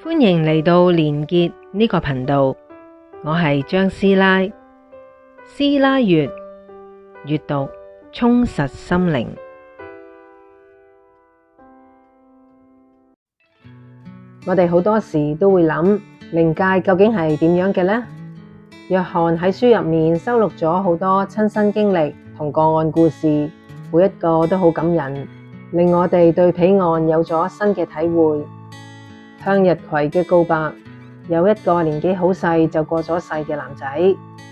歡迎嚟到連結呢個頻道，我係張師奶。師奶閱閱讀充實心靈。我哋好多時都會諗，靈界究竟係點樣嘅呢？約翰喺書入面收錄咗好多親身經歷同個案故事，每一個都好感人，令我哋對彼岸有咗新嘅體會。向日葵嘅告白，有一個年紀好細就過咗世嘅男仔，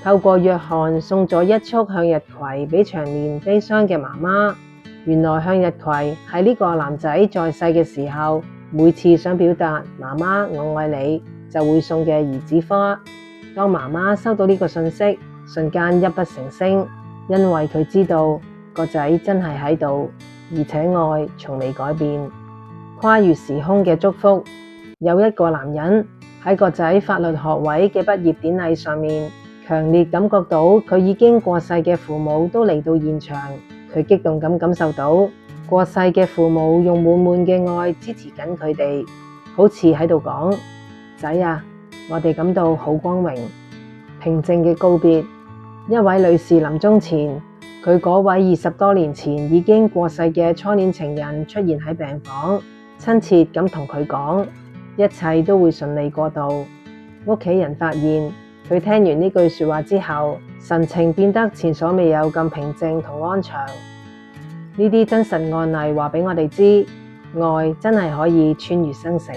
透過約翰送咗一束向日葵俾長年悲傷嘅媽媽。原來向日葵係呢個男仔在世嘅時候，每次想表達媽媽我愛你，就會送嘅兒子花。當媽媽收到呢個信息，瞬間泣不成聲，因為佢知道個仔真係喺度，而且愛從未改變。跨越時空嘅祝福，有一個男人喺個仔法律學位嘅畢業典禮上面，強烈感覺到佢已經過世嘅父母都嚟到現場，佢激動咁感受到過世嘅父母用滿滿嘅愛支持緊佢哋，好似喺度講：仔啊，我哋感到好光榮。平靜嘅告別，一位女士臨終前，佢嗰位20多年前已經過世嘅初戀情人出現喺病房，親切咁同佢講，一切都會順利過渡。屋企人發現佢聽完呢句說話之後，神情變得前所未有咁平靜同安詳。呢啲真實案例話俾我哋知，愛真係可以穿越生死。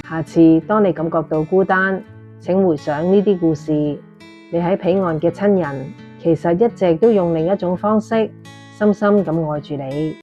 下次當你感覺到孤單，請回想呢啲故事，你喺彼岸嘅親人其實一直都用另一種方式深深咁愛住你。